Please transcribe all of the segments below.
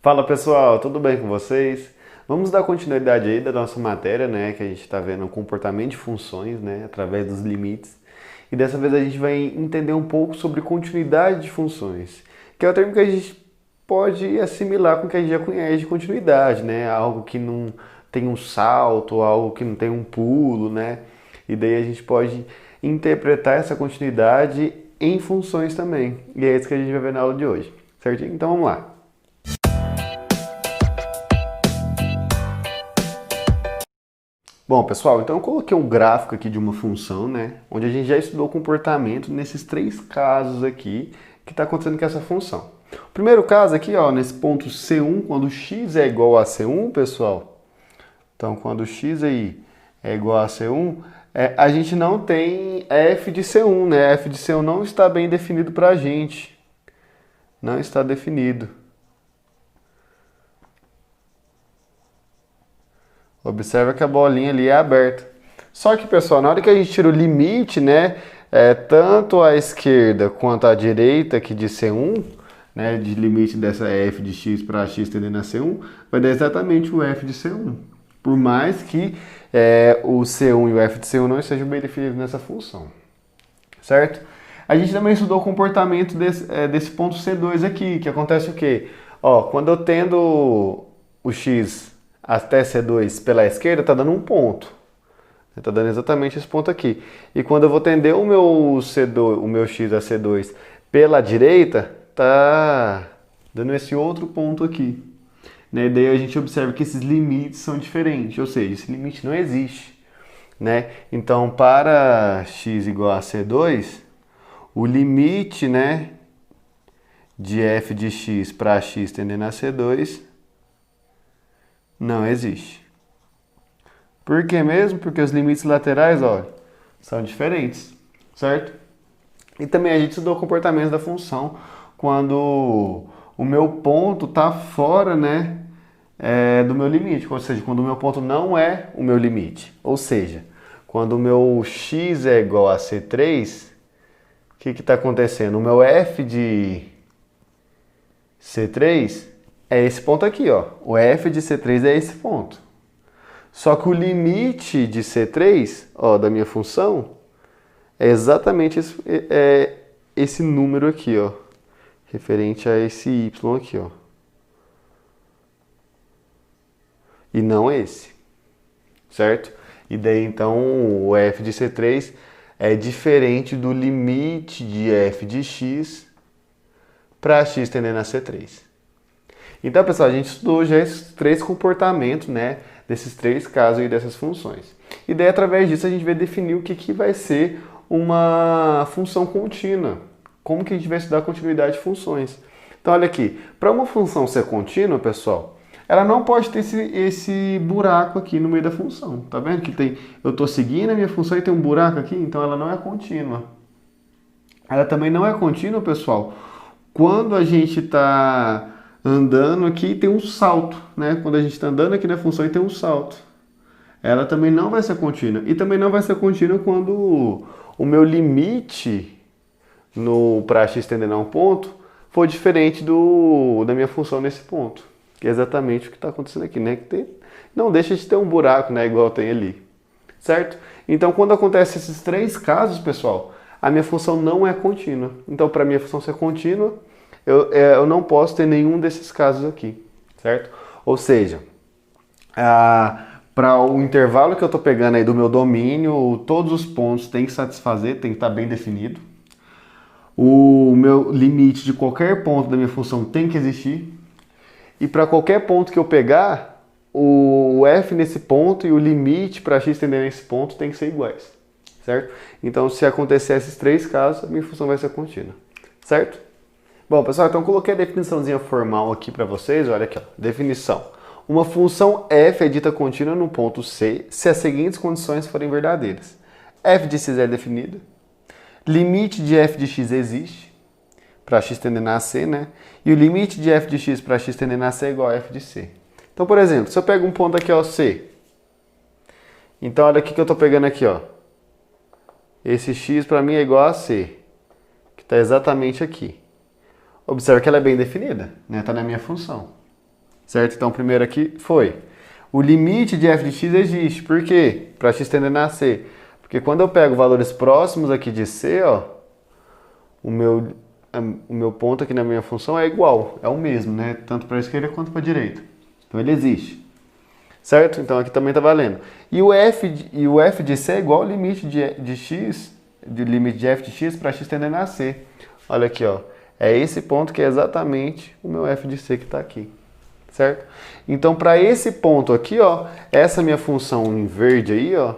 Fala pessoal, tudo bem com vocês? Vamos dar continuidade aí da nossa matéria, né, que a gente está vendo o comportamento de funções, né, através dos limites. E dessa vez a gente vai entender um pouco sobre continuidade de funções, que é o termo que a gente pode assimilar com o que a gente já conhece de continuidade, né, algo que não tem um salto, algo que não tem um pulo, né, e daí a gente pode interpretar essa continuidade em funções também. E é isso que a gente vai ver na aula de hoje, certinho? Então vamos lá. Bom, pessoal, então eu coloquei um gráfico aqui de uma função, né? Onde a gente já estudou o comportamento nesses três casos aqui que está acontecendo com essa função. O primeiro caso aqui, ó, nesse ponto C1, quando x é igual a C1, pessoal. Então, quando x aí é igual a C1, a gente não tem f de C1, né? F de C1 não está bem definido para a gente. Não está definido. Observa que a bolinha ali é aberta. Só que, pessoal, na hora que a gente tira o limite, né, tanto à esquerda quanto à direita aqui de C1, né, de limite dessa f de x para x tendendo a C1, vai dar exatamente o f de C1. Por mais que o C1 e o f de C1 não estejam bem definidos nessa função. Certo? A gente também estudou o comportamento desse ponto C2 aqui, que acontece o quê? Ó, quando eu tendo o x até C2 pela esquerda, está dando um ponto. Está dando exatamente esse ponto aqui. E quando eu vou tender o meu C2, o meu x a C2 pela direita, tá dando esse outro ponto aqui. Né? E daí a gente observa que esses limites são diferentes, ou seja, esse limite não existe. Né? Então, para x igual a C2, o limite, né, de f de x para x tendendo a C2 não existe. Por que mesmo? Porque os limites laterais, ó, são diferentes, certo? E também a gente estudou o comportamento da função quando o meu ponto está fora, né, do meu limite, ou seja, quando o meu ponto não é o meu limite. Ou seja, quando o meu x é igual a C3, o que está acontecendo? O meu f de C3 é esse ponto aqui, ó. O f de C3 é esse ponto. Só que o limite de C3, ó, da minha função, é exatamente esse número aqui, ó. Referente a esse y aqui, ó. E não esse, certo? E daí, então, o f de C3 é diferente do limite de f de x para x tendendo a C3. Então, pessoal, a gente estudou já esses três comportamentos, né, desses três casos aí dessas funções. E daí, através disso, a gente vai definir o que vai ser uma função contínua. Como que a gente vai estudar a continuidade de funções. Então, olha aqui, para uma função ser contínua, pessoal, ela não pode ter esse buraco aqui no meio da função. Tá vendo que eu estou seguindo a minha função e tem um buraco aqui? Então, ela não é contínua. Ela também não é contínua, pessoal, quando a gente está andando aqui tem um salto, né? Quando a gente está andando aqui na função e tem um salto. Ela também não vai ser contínua. E também não vai ser contínua quando o meu limite para x tendendo a um ponto for diferente da minha função nesse ponto. Que é exatamente o que está acontecendo aqui, né? Não deixa de ter um buraco, né? Igual tem ali. Certo? Então, quando acontece esses três casos, pessoal, a minha função não é contínua. Então, para a minha função ser contínua, eu não posso ter nenhum desses casos aqui, certo? Ou seja, para o intervalo que eu estou pegando aí do meu domínio, todos os pontos têm que satisfazer, tem que estar bem definido. O meu limite de qualquer ponto da minha função tem que existir. E para qualquer ponto que eu pegar, o f nesse ponto e o limite para x tendendo a esse ponto tem que ser iguais, certo? Então, se acontecer esses três casos, a minha função vai ser contínua, certo? Bom, pessoal, então coloquei a definiçãozinha formal aqui para vocês. Olha aqui, ó, definição. Uma função f é dita contínua no ponto C se as seguintes condições forem verdadeiras. F de x é definida. Limite de f de x existe, para x tendendo a c, né? E o limite de f de x para x tendendo a c é igual a f de c. Então, por exemplo, se eu pego um ponto aqui, ó, C. Então, olha aqui que eu estou pegando aqui, ó. Esse x para mim é igual a c, que está exatamente aqui. Observe que ela é bem definida, né? Está na minha função. certo? Então, o primeiro aqui foi. O limite de f de x existe. Por quê? Para x tendendo a c. Porque quando eu pego valores próximos aqui de c, ó, o meu ponto aqui na minha função é igual, é o mesmo, né? Tanto para a esquerda quanto para a direita. Então ele existe. Certo? Então aqui também está valendo. E o f de c é igual ao limite de x, de limite de f de x para x tendendo a c. Olha aqui, ó. É esse ponto que é exatamente o meu f de c que está aqui. Certo? Então para esse ponto aqui, ó, essa minha função em verde aí, ó,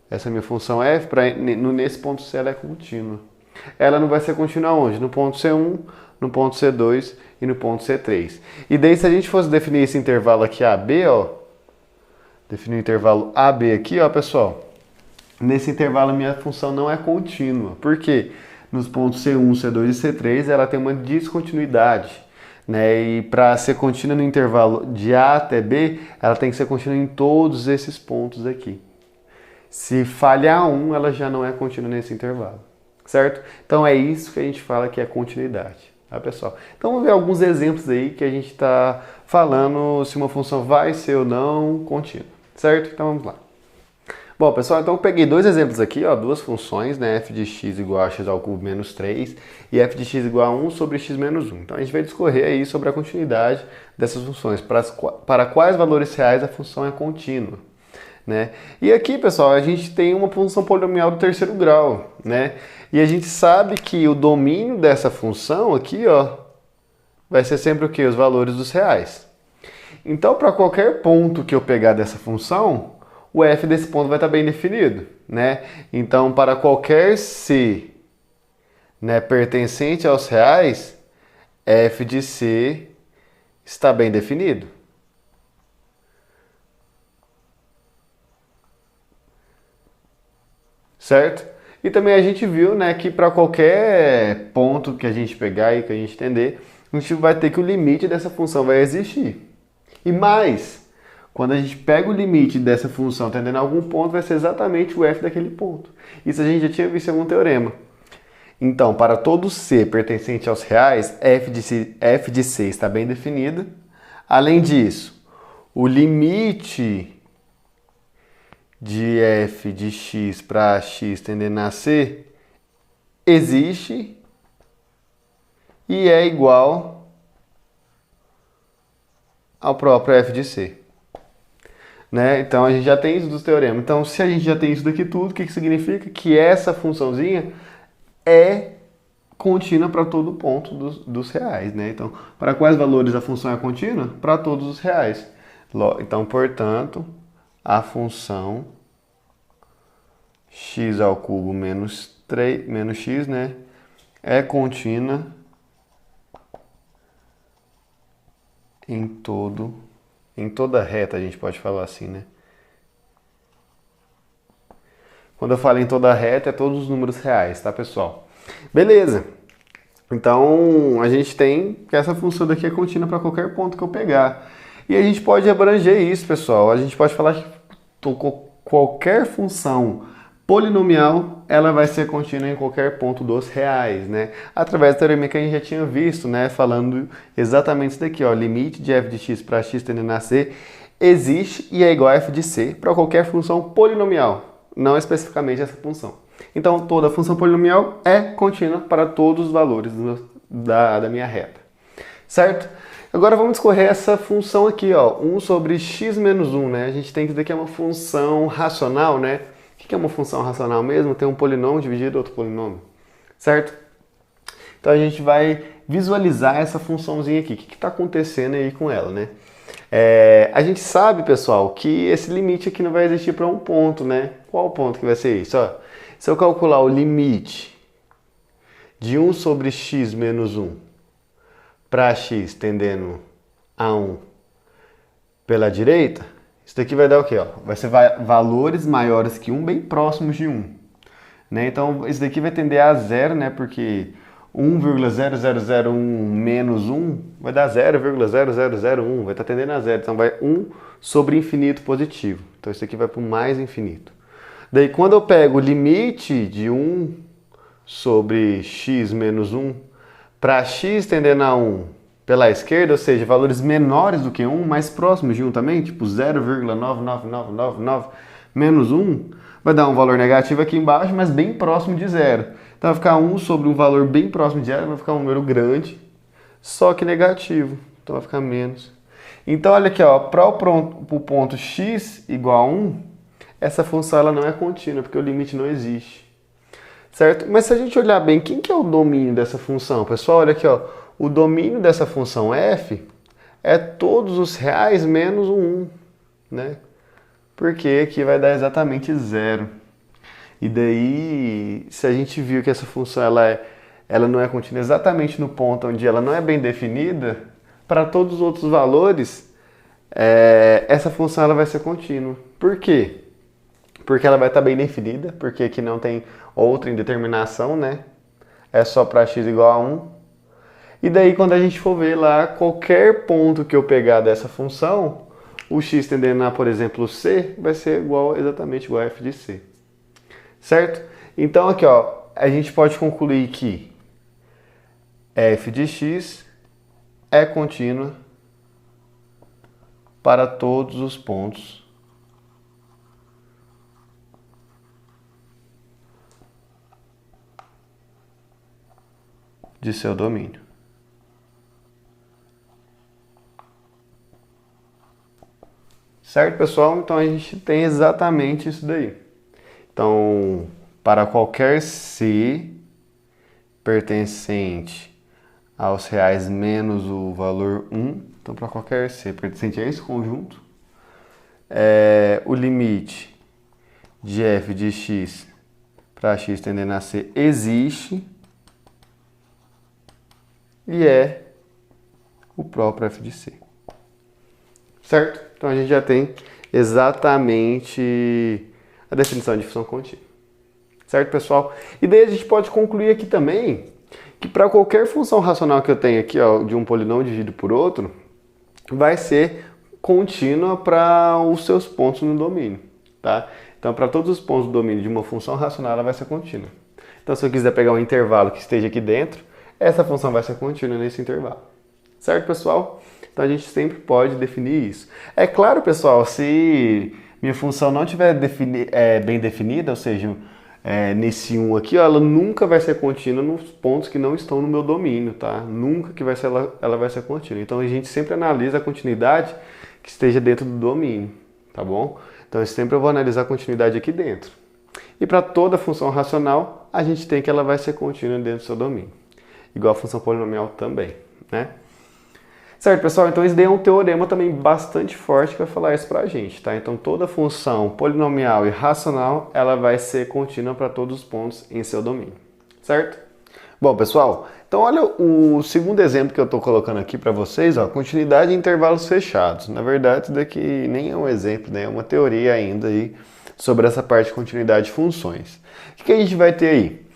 essa minha função f, nesse ponto c ela é contínua. Ela não vai ser contínua onde? No ponto C1, no ponto C2 e no ponto C3. E daí se a gente fosse definir esse intervalo aqui AB, ó, definir o intervalo AB aqui, ó, pessoal, nesse intervalo a minha função não é contínua. Por quê? Nos pontos C1, C2 e C3 ela tem uma descontinuidade, né? E para ser contínua no intervalo de A até B, ela tem que ser contínua em todos esses pontos aqui. Se falhar um, ela já não é contínua nesse intervalo. Certo? Então é isso que a gente fala que é continuidade, tá, pessoal? Então vamos ver alguns exemplos aí que a gente está falando se uma função vai ser ou não contínua, certo? Então vamos lá. Bom, pessoal, então eu peguei dois exemplos aqui, ó, duas funções, né? F de x igual a x ao cubo menos 3 e f de x igual a 1 sobre x menos 1. Então a gente vai discorrer aí sobre a continuidade dessas funções, para quais valores reais a função é contínua. Né? E aqui, pessoal, a gente tem uma função polinomial do terceiro grau, né? E a gente sabe que o domínio dessa função aqui, ó, vai ser sempre o quê? Os valores dos reais. Então, para qualquer ponto que eu pegar dessa função, o f desse ponto vai estar bem definido, né? Então, para qualquer c, né, pertencente aos reais, f de c está bem definido. Certo? E também a gente viu, né, que para qualquer ponto que a gente pegar e que a gente entender, a gente vai ter que o limite dessa função vai existir. E mais, quando a gente pega o limite dessa função tendendo a algum ponto, vai ser exatamente o f daquele ponto. Isso a gente já tinha visto em algum teorema. Então, para todo c pertencente aos reais, f de c está bem definido. Além disso, o limite de f de x para x tendendo a c existe e é igual ao próprio f de c. Né? Então a gente já tem isso dos teoremas. Então se a gente já tem isso daqui tudo, o que significa? Que essa funçãozinha é contínua para todo ponto dos reais. Né? Então, para quais valores a função é contínua? Para todos os reais. Então, portanto, a função x ao cubo menos x, né, é contínua em toda reta, a gente pode falar assim, né? Quando eu falo em toda reta, é todos os números reais, tá, pessoal? Beleza. Então, a gente tem que essa função daqui é contínua para qualquer ponto que eu pegar. E a gente pode abranger isso, pessoal. A gente pode falar que qualquer função polinomial, ela vai ser contínua em qualquer ponto dos reais, né? Através do teorema que a gente já tinha visto, né? Falando exatamente isso daqui, ó. Limite de f de x para x tendendo a c existe e é igual a f de c para qualquer função polinomial, não especificamente essa função. Então, toda função polinomial é contínua para todos os valores da minha reta. Certo? Agora vamos discorrer essa função aqui, ó, 1 sobre x menos 1, né? A gente tem que dizer que é uma função racional, né? O que é uma função racional mesmo? Tem um polinômio dividido outro polinômio, certo? Então a gente vai visualizar essa funçãozinha aqui. O que está acontecendo aí com ela, né? A gente sabe, pessoal, que esse limite aqui não vai existir para um ponto, né? Qual ponto que vai ser isso? Ó, se eu calcular o limite de 1 sobre x menos 1 para x tendendo a 1 pela direita, isso daqui vai dar o quê? Ó? Vai ser valores maiores que 1, bem próximos de 1. Né? Então, isso daqui vai tender a zero, né? Porque 1,0001 menos 1 vai dar 0,0001, vai estar tendendo a zero. Então, vai 1 sobre infinito positivo. Então, isso aqui vai para o mais infinito. Daí, quando eu pego o limite de 1 sobre x menos 1 para x tendendo a 1 pela esquerda, ou seja, valores menores do que 1, mais próximos de 1 também, tipo 0,99999 menos 1, vai dar um valor negativo aqui embaixo, mas bem próximo de zero. Então vai ficar 1 sobre um valor bem próximo de zero, vai ficar um número grande, só que negativo. Então vai ficar menos. Então olha aqui, ó, para o ponto x igual a 1, essa função ela não é contínua, porque o limite não existe. Certo? Mas se a gente olhar bem, quem que é o domínio dessa função? Pessoal, olha aqui, ó, o domínio dessa função f é todos os reais menos o 1, né? Porque aqui vai dar exatamente zero. E daí, se a gente viu que essa função ela não é contínua exatamente no ponto onde ela não é bem definida, para todos os outros valores, essa função ela vai ser contínua. Por quê? Porque ela vai estar bem definida, porque aqui não tem outra indeterminação, né? É só para x igual a 1. E daí, quando a gente for ver lá, qualquer ponto que eu pegar dessa função, o x tendendo a, por exemplo, c, vai ser exatamente igual a f de c. Certo? Então, aqui, ó, a gente pode concluir que f de x é contínua para todos os pontos de seu domínio. Certo, pessoal? Então a gente tem exatamente isso daí. Então, para qualquer c pertencente aos reais menos o valor 1, então para qualquer c pertencente a esse conjunto, o limite de f de x para x tendendo a c existe e é o próprio f de c. Certo? Então a gente já tem exatamente a definição de função contínua. Certo, pessoal? E daí a gente pode concluir aqui também que para qualquer função racional que eu tenha aqui, ó, de um polinômio dividido por outro, vai ser contínua para os seus pontos no domínio, tá? Então, para todos os pontos do domínio de uma função racional, ela vai ser contínua. Então, se eu quiser pegar um intervalo que esteja aqui dentro, essa função vai ser contínua nesse intervalo. Certo, pessoal? Então, a gente sempre pode definir isso. É claro, pessoal, se minha função não estiver bem definida, ou seja, nesse 1 aqui, ó, ela nunca vai ser contínua nos pontos que não estão no meu domínio, tá? Nunca que ela vai ser contínua. Então, a gente sempre analisa a continuidade que esteja dentro do domínio, tá bom? Então, sempre eu vou analisar a continuidade aqui dentro. E para toda função racional, a gente tem que ela vai ser contínua dentro do seu domínio. Igual a função polinomial também, né? Certo, pessoal? Então, esse daí é um teorema também bastante forte que vai falar isso pra gente, tá? Então, toda função polinomial e racional, ela vai ser contínua para todos os pontos em seu domínio, certo? Bom, pessoal, então olha o segundo exemplo que eu estou colocando aqui para vocês, ó, continuidade em intervalos fechados. Na verdade, isso daqui nem é um exemplo, né? É uma teoria ainda aí sobre essa parte de continuidade de funções. O que a gente vai ter aí?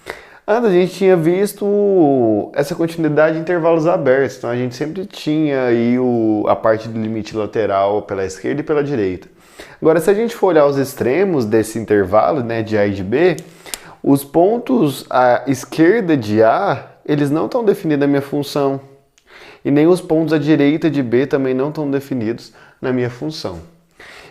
Antes a gente tinha visto essa continuidade de intervalos abertos, então a gente sempre tinha aí a parte do limite lateral pela esquerda e pela direita. Agora, se a gente for olhar os extremos desse intervalo, né, de A e de B, os pontos à esquerda de A, eles não estão definidos na minha função. E nem os pontos à direita de B também não estão definidos na minha função.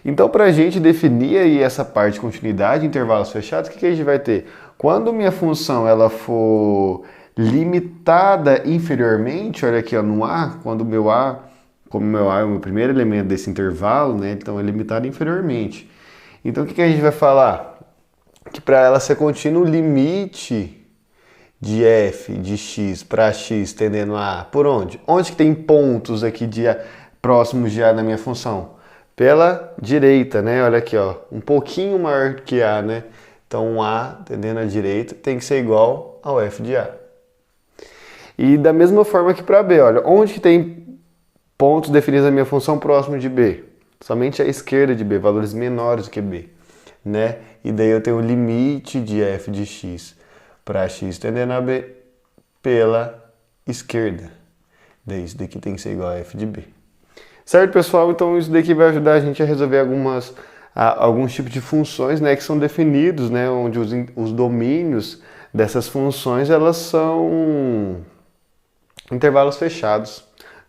Então, para a gente definir aí essa parte de continuidade em intervalos fechados, o que a gente vai ter? Quando minha função ela for limitada inferiormente, olha aqui ó, no A, quando o meu A, como o meu A é o meu primeiro elemento desse intervalo, né, então é limitado inferiormente. Então, o que a gente vai falar? Que para ela ser contínua, o limite de f de x para x tendendo a A, por onde? Onde que tem pontos aqui próximos de A na minha função? Pela direita, né? Olha aqui, ó, um pouquinho maior que A, né? Então, A tendendo à direita tem que ser igual ao f de A. E da mesma forma que para B, olha, onde que tem pontos definidos na minha função próximo de B? Somente à esquerda de B, valores menores do que B, né? E daí eu tenho o limite de f de x para x tendendo a B pela esquerda. Daí isso daqui tem que ser igual a f de B. Certo, pessoal? Então isso daqui vai ajudar a gente a resolver alguns tipos de funções, né, que são definidos, né, onde os domínios dessas funções elas são intervalos fechados,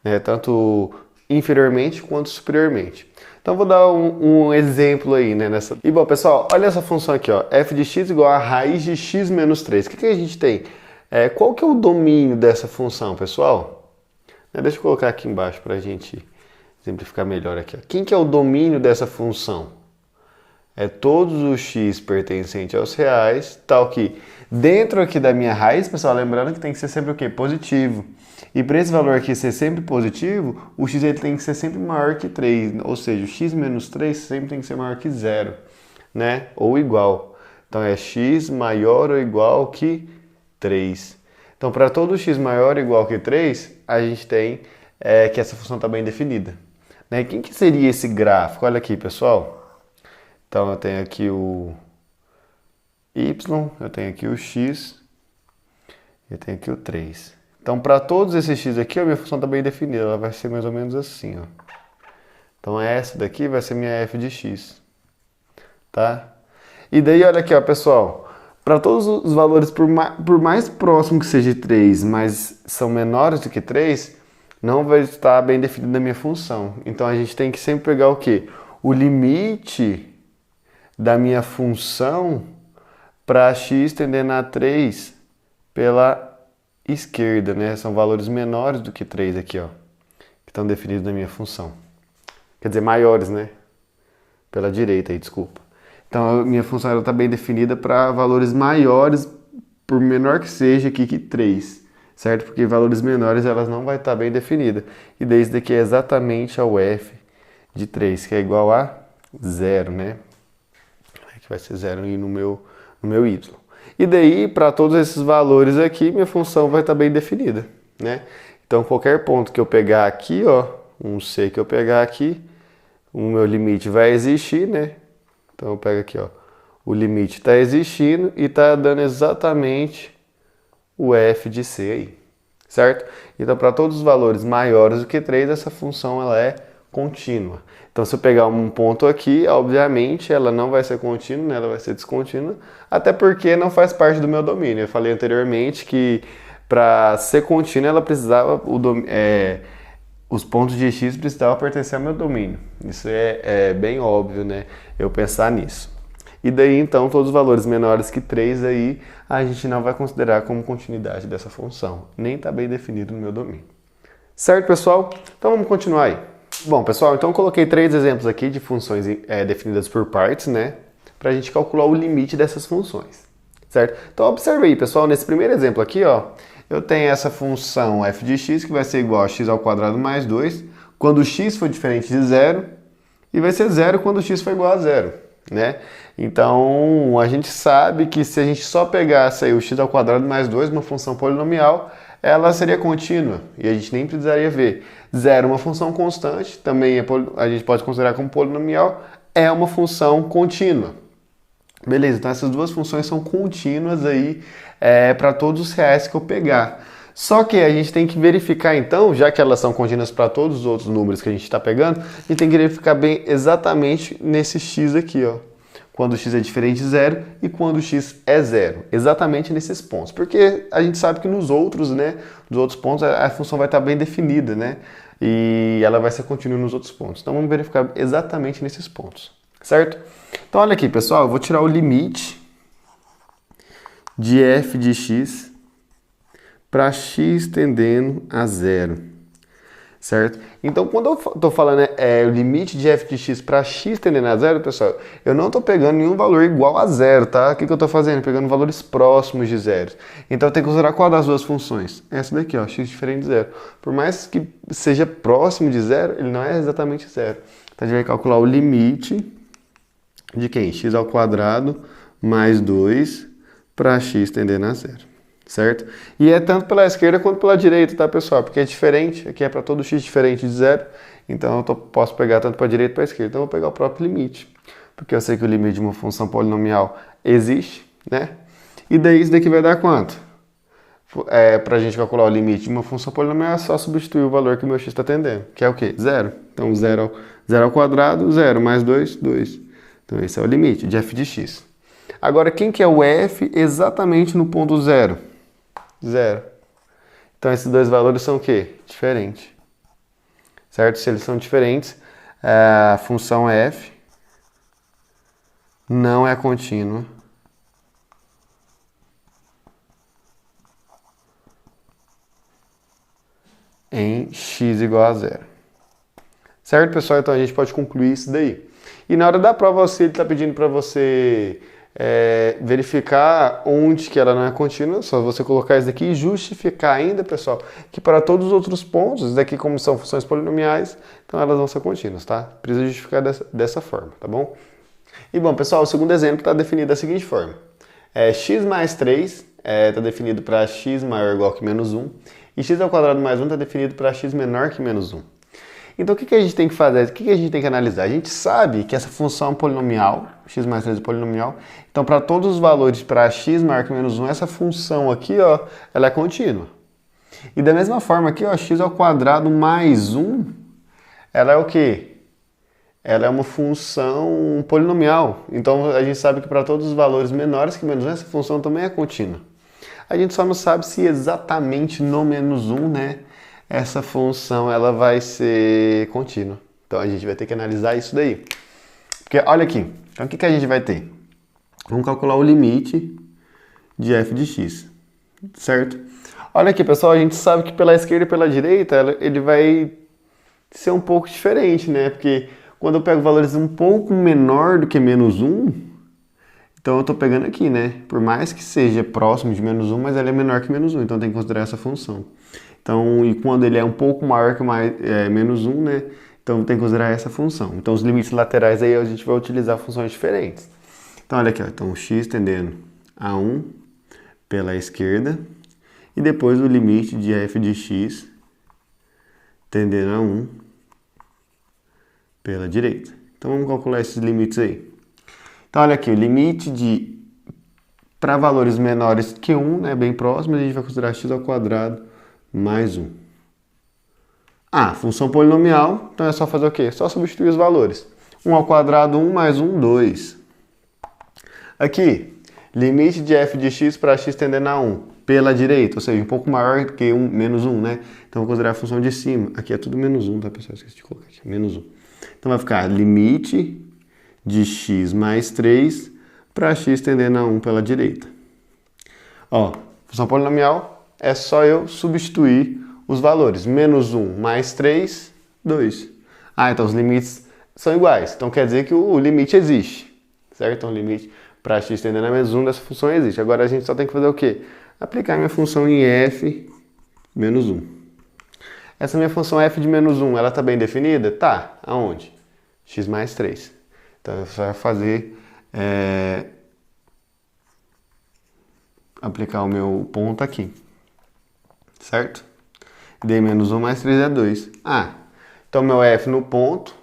né? Tanto inferiormente quanto superiormente. Então vou dar um exemplo aí, né? E bom, pessoal, olha essa função aqui, ó. F de x igual a raiz de x menos 3. O que a gente tem? Qual que é o domínio dessa função, pessoal? Deixa eu colocar aqui embaixo para a gente simplificar melhor aqui. Ó. Quem que é o domínio dessa função? Todos os x pertencentes aos reais, tal que dentro aqui da minha raiz, pessoal, lembrando que tem que ser sempre o quê? Positivo. E para esse valor aqui ser sempre positivo, o x ele tem que ser sempre maior que 3, ou seja, o x menos 3 sempre tem que ser maior que 0, né? Ou igual. Então é x maior ou igual que 3. Então para todo x maior ou igual que 3, a gente tem que essa função está bem definida. Né? Quem que seria esse gráfico? Olha aqui, pessoal. Então eu tenho aqui o y, eu tenho aqui o x, eu tenho aqui o 3. Então, para todos esses x aqui, a minha função está bem definida. Ela vai ser mais ou menos assim, ó. Então, essa daqui vai ser minha f de x. Tá? E daí, olha aqui, ó, pessoal. Para todos os valores, por mais próximo que seja de 3, mas são menores do que 3, não vai estar bem definido na minha função. Então, a gente tem que sempre pegar o quê? O limite da minha função para x tendendo a 3 pela esquerda, né? São valores menores do que 3 aqui, ó, que estão definidos na minha função. Quer dizer, maiores, né? Pela direita aí, desculpa. Então, a minha função está bem definida para valores maiores, por menor que seja aqui que 3, certo? Porque valores menores elas não vai estar bem definidas. E daí isso daqui é exatamente ao f de 3, que é igual a 0, né? Que vai ser 0 aí no meu y. E daí, para todos esses valores aqui, minha função vai estar bem definida, né? Então, qualquer ponto que eu pegar aqui, ó, um c que eu pegar aqui, o meu limite vai existir, né? Então, eu pego aqui, ó, o limite está existindo e está dando exatamente o f de c aí, certo? Então, para todos os valores maiores do que 3, essa função ela é contínua. Então, se eu pegar um ponto aqui, obviamente ela não vai ser contínua, né? Ela vai ser descontínua, até porque não faz parte do meu domínio. Eu falei anteriormente que para ser contínua ela precisava, os pontos de x precisavam pertencer ao meu domínio. Isso é bem óbvio, né? Eu pensar nisso. E daí, então, todos os valores menores que 3 aí, a gente não vai considerar como continuidade dessa função. Nem está bem definido no meu domínio. Certo, pessoal? Então, vamos continuar aí. Bom, pessoal, então eu coloquei 3 exemplos aqui de funções definidas por partes, né? Para a gente calcular o limite dessas funções, certo? Então, observe aí, pessoal, nesse primeiro exemplo aqui, ó, eu tenho essa função f de x que vai ser igual a x ao quadrado mais 2, quando x for diferente de 0, e vai ser 0 quando x for igual a 0, né? Então, a gente sabe que se a gente só pegasse aí o x ao quadrado mais 2, uma função polinomial, ela seria contínua, e a gente nem precisaria ver. 0 é uma função constante, também a gente pode considerar como polinomial, é uma função contínua. Beleza, então essas duas funções são contínuas aí para todos os reais que eu pegar. Só que a gente tem que verificar então, já que elas são contínuas para todos os outros números que a gente está pegando, a gente tem que verificar bem exatamente nesse x aqui, ó. Quando x é diferente de 0 e quando x é 0. Exatamente nesses pontos. Porque a gente sabe que nos outros, né, nos outros pontos a função vai estar bem definida, né? E ela vai ser contínua nos outros pontos. Então vamos verificar exatamente nesses pontos, certo? Então olha aqui, pessoal, eu vou tirar o limite de f de x para x tendendo a 0. Certo? Então, quando eu estou falando o limite de f de x para x tendendo a 0, pessoal, eu não estou pegando nenhum valor igual a 0, tá? O que eu estou fazendo? Pegando valores próximos de 0. Então, eu tenho que considerar qual das duas funções? Essa daqui, ó, x diferente de 0. Por mais que seja próximo de 0, ele não é exatamente 0. Então, a gente vai calcular o limite de quem? X ao quadrado mais 2 para x tendendo a 0. Certo? E é tanto pela esquerda quanto pela direita, tá, pessoal? Porque é diferente, aqui é para todo x diferente de 0, então eu posso pegar tanto para a direita quanto para a esquerda. Então eu vou pegar o próprio limite, porque eu sei que o limite de uma função polinomial existe, né? E daí isso daqui vai dar quanto? Para a gente calcular o limite de uma função polinomial é só substituir o valor que o meu x está tendendo, que é o quê? 0. Então 0 ao quadrado, 0, mais 2, 2. Então esse é o limite de f de x. Agora, quem que é o f exatamente no ponto 0? 0. Então, esses dois valores são o quê? Diferentes. certo? Se eles são diferentes, a função f não é contínua em x igual a zero. Certo, pessoal? Então a gente pode concluir isso daí. E na hora da prova, ele está pedindo para você verificar onde que ela não é contínua, só você colocar isso daqui e justificar ainda, pessoal, que para todos os outros pontos, isso daqui como são funções polinomiais, então elas vão ser contínuas, tá? Precisa justificar dessa forma, tá bom? E bom, pessoal, o segundo exemplo está definido da seguinte forma. X mais 3 está definido para x maior ou igual que menos 1, e x ao quadrado mais 1 está definido para x menor que menos 1. Então, o que a gente tem que fazer? O que a gente tem que analisar? A gente sabe que essa função é polinomial, x mais 3 é polinomial, então, para todos os valores para x maior que menos 1, essa função aqui, ó, ela é contínua. E da mesma forma aqui, ó, x ao quadrado mais 1, ela é o quê? Ela é uma função polinomial. Então, a gente sabe que para todos os valores menores que menos 1, essa função também é contínua. A gente só não sabe se exatamente no menos 1, né, essa função ela vai ser contínua. Então a gente vai ter que analisar isso daí. Porque olha aqui, então o que a gente vai ter? Vamos calcular o limite de f de x, certo? Olha aqui, pessoal, a gente sabe que pela esquerda e pela direita ele vai ser um pouco diferente, né? Porque quando eu pego valores um pouco menor do que menos 1, então eu estou pegando aqui, né? Por mais que seja próximo de menos 1, mas ele é menor que menos 1, então tem que considerar essa função. Então, e quando ele é um pouco maior que menos 1, né? Então tem que considerar essa função. Então os limites laterais aí a gente vai utilizar funções diferentes. Então olha aqui, ó, então x tendendo a 1 pela esquerda e depois o limite de f de x tendendo a 1 pela direita. Então vamos calcular esses limites aí. Então olha aqui, o limite para valores menores que 1, né, bem próximo, a gente vai considerar x ao quadrado mais 1. Função polinomial, então é só fazer o quê? Só substituir os valores. 1 ao quadrado, 1 mais 1, 2. Aqui, limite de f de x para x tendendo a 1 pela direita, ou seja, um pouco maior que menos 1, né? Então vou considerar a função de cima. Aqui é tudo menos 1, tá, pessoal? Esqueci de colocar aqui, menos 1. Então vai ficar limite de x mais 3 para x tendendo a 1 pela direita. Ó, função polinomial é só eu substituir os valores. Menos 1 mais 3, 2. Então os limites são iguais. Então quer dizer que o limite existe, certo? Então o limite para x tendendo a menos 1 dessa função existe. Agora a gente só tem que fazer o quê? Aplicar minha função em f menos 1. Essa minha função f de menos 1, ela está bem definida? Tá. Aonde? X mais 3. Então eu só vou fazer... aplicar o meu ponto aqui. Certo? D menos 1 mais 3 é 2. Então meu f no ponto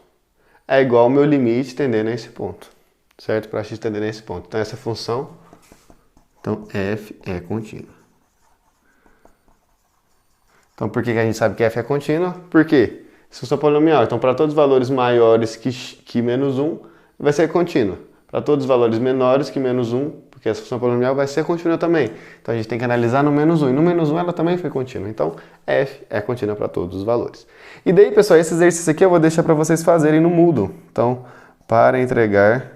é igual ao meu limite tendendo a esse ponto. Certo? Para x tendendo a esse ponto. Então essa função, então f é contínua. Então por que a gente sabe que f é contínua? Por quê? Função polinomial. Então para todos os valores maiores que menos 1 vai ser contínua. Para todos os valores menores que menos 1, porque essa função polinomial vai ser contínua também. Então a gente tem que analisar no menos 1. E no menos 1 ela também foi contínua. Então f é contínua para todos os valores. E daí, pessoal, esse exercício aqui eu vou deixar para vocês fazerem no Moodle. Então, para entregar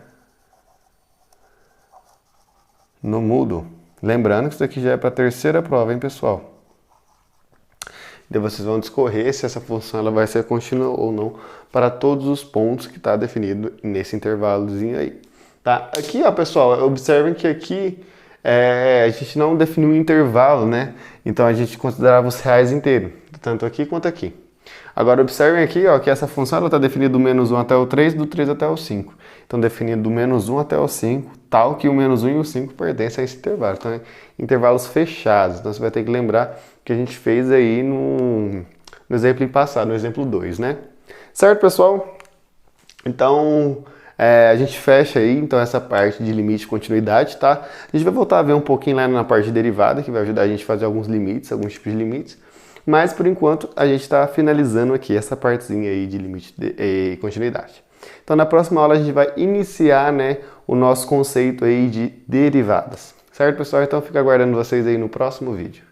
no Moodle. Lembrando que isso aqui já é para a terceira prova, hein, pessoal? Daí vocês vão discorrer se essa função ela vai ser contínua ou não para todos os pontos que está definido nesse intervalozinho aí. Tá? Aqui, ó, pessoal, observem que aqui a gente não definiu um intervalo, né? Então a gente considerava os reais inteiros, tanto aqui quanto aqui. Agora observem aqui, ó, que essa função está definida do menos 1 até o 3, do 3 até o 5. Então definido do menos 1 até o 5, tal que o menos 1 e o 5 pertencem a esse intervalo. Então intervalos fechados. Então você vai ter que lembrar que a gente fez aí no exemplo passado, no exemplo 2, né? Certo, pessoal? Então... a gente fecha aí, então, essa parte de limite e continuidade, tá? A gente vai voltar a ver um pouquinho lá na parte de derivada, que vai ajudar a gente a fazer alguns limites, alguns tipos de limites. Mas, por enquanto, a gente está finalizando aqui essa partezinha aí de limite e continuidade. Então, na próxima aula, a gente vai iniciar, né, o nosso conceito aí de derivadas. Certo, pessoal? Então, fico aguardando vocês aí no próximo vídeo.